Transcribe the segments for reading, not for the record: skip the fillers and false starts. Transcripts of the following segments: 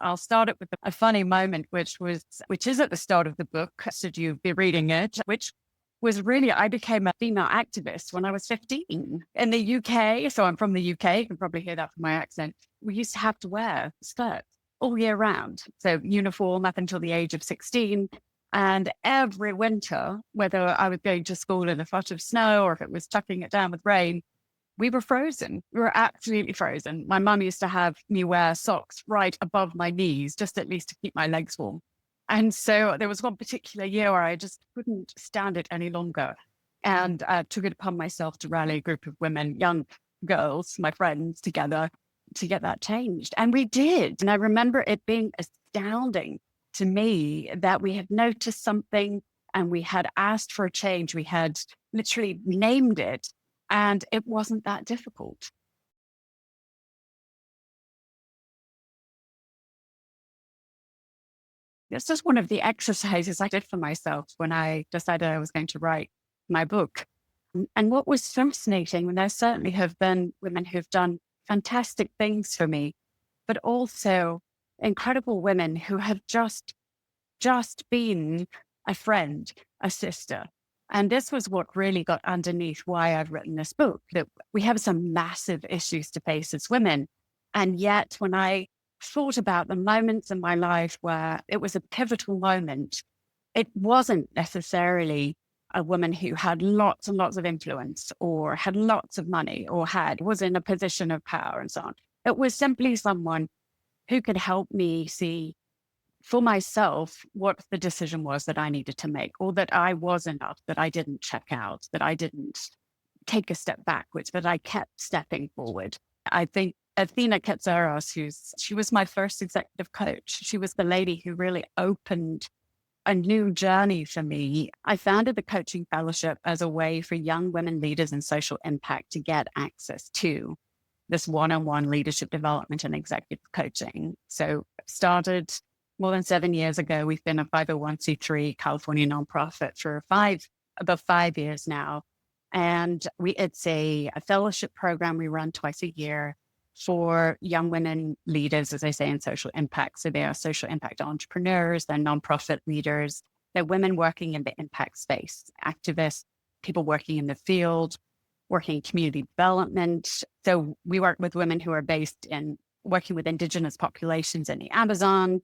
I'll start it with a funny moment, which is at the start of the book. So you'll be reading it, which was really, I became a female activist when I was 15 in the UK. So I'm from the UK. You can probably hear that from my accent. We used to have to wear skirts all year round. So uniform up until the age of 16. And every winter, whether I was going to school in a foot of snow or if it was chucking it down with rain, we were frozen. We were absolutely frozen. My mum used to have me wear socks right above my knees, just at least to keep my legs warm. And so there was one particular year where I just couldn't stand it any longer. And took it upon myself to rally a group of women, young girls, my friends together to get that changed. And we did. And I remember it being astounding to me that we had noticed something and we had asked for a change. We had literally named it and it wasn't that difficult. It's just one of the exercises I did for myself when I decided I was going to write my book. And what was fascinating, and there certainly have been women who've done fantastic things for me, but also incredible women who have just been a friend, a sister. And this was what really got underneath why I've written this book, that we have some massive issues to face as women. And yet when I thought about the moments in my life where it was a pivotal moment, it wasn't necessarily a woman who had lots and lots of influence or had lots of money or was in a position of power and so on. It was simply someone who could help me see for myself what the decision was that I needed to make, or that I was enough, that I didn't check out, that I didn't take a step backwards, but I kept stepping forward. I think Athena Katsaros, she was my first executive coach. She was the lady who really opened a new journey for me. I founded the Coaching Fellowship as a way for young women leaders in social impact to get access to this one-on-one leadership development and executive coaching. So started more than 7 years ago. We've been a 501c3 California nonprofit for about 5 years now. And it's a fellowship program we run twice a year for young women leaders, as I say, in social impact. So they are social impact entrepreneurs, they're nonprofit leaders, they're women working in the impact space, activists, people working in the field, working in community development. So we work with women who are based in working with indigenous populations in the Amazon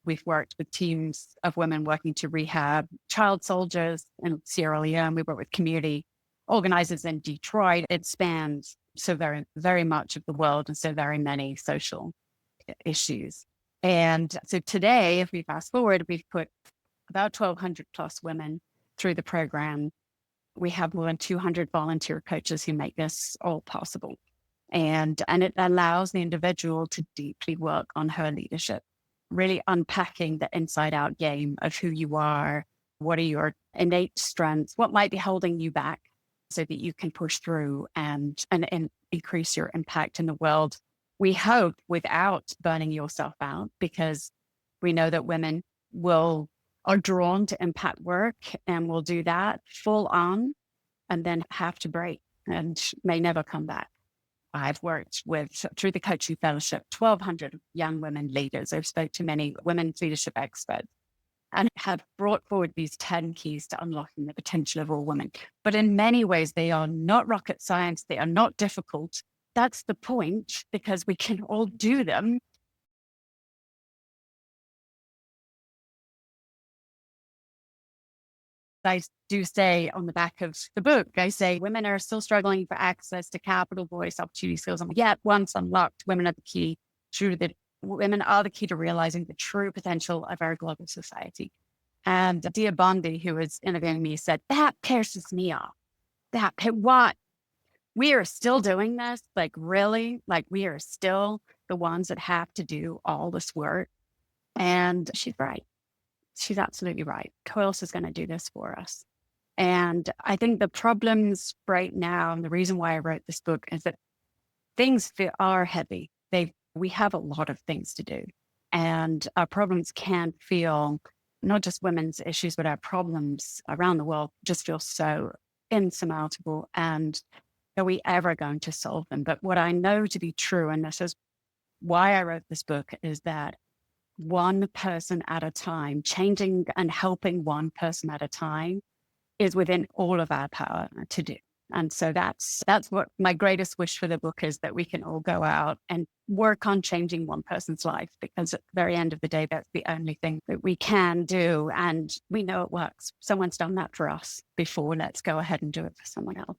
we've worked with teams of women working to rehab child soldiers in Sierra Leone. We work with community organizers in Detroit. It spans so very, very much of the world and so very many social issues. And so today, if we fast forward, we've put about 1,200 plus women through the program. We have more than 200 volunteer coaches who make this all possible. And it allows the individual to deeply work on her leadership, really unpacking the inside out game of who you are, what are your innate strengths, what might be holding you back so that you can push through and increase your impact in the world. We hope without burning yourself out, because we know that women are drawn to impact work and will do that full on and then have to break and may never come back. I've worked through the Coaching Fellowship, 1,200 young women leaders. I've spoke to many women's leadership experts and have brought forward these 10 keys to unlocking the potential of all women. But in many ways, they are not rocket science. They are not difficult. That's the point, because we can all do them. I do say on the back of the book, I say women are still struggling for access to capital, voice, opportunity, skills. And yet once unlocked, women are the key to realizing the true potential of our global society. And Dia Bondi, who was interviewing me, said, that pisses me off. What? We are still doing this? Like, really? Like, we are still the ones that have to do all this work? And she's right. She's absolutely right. Who else is going to do this for us? And I think the problems right now, and the reason why I wrote this book, is that things are heavy. We have a lot of things to do. And our problems can feel, not just women's issues, but our problems around the world just feel so insurmountable. And are we ever going to solve them? But what I know to be true, and this is why I wrote this book is that one person at a time, changing and helping one person at a time is within all of our power to do. And so that's what my greatest wish for the book is, that we can all go out and work on changing one person's life, because at the very end of the day, that's the only thing that we can do. And we know it works. Someone's done that for us before. Let's go ahead and do it for someone else.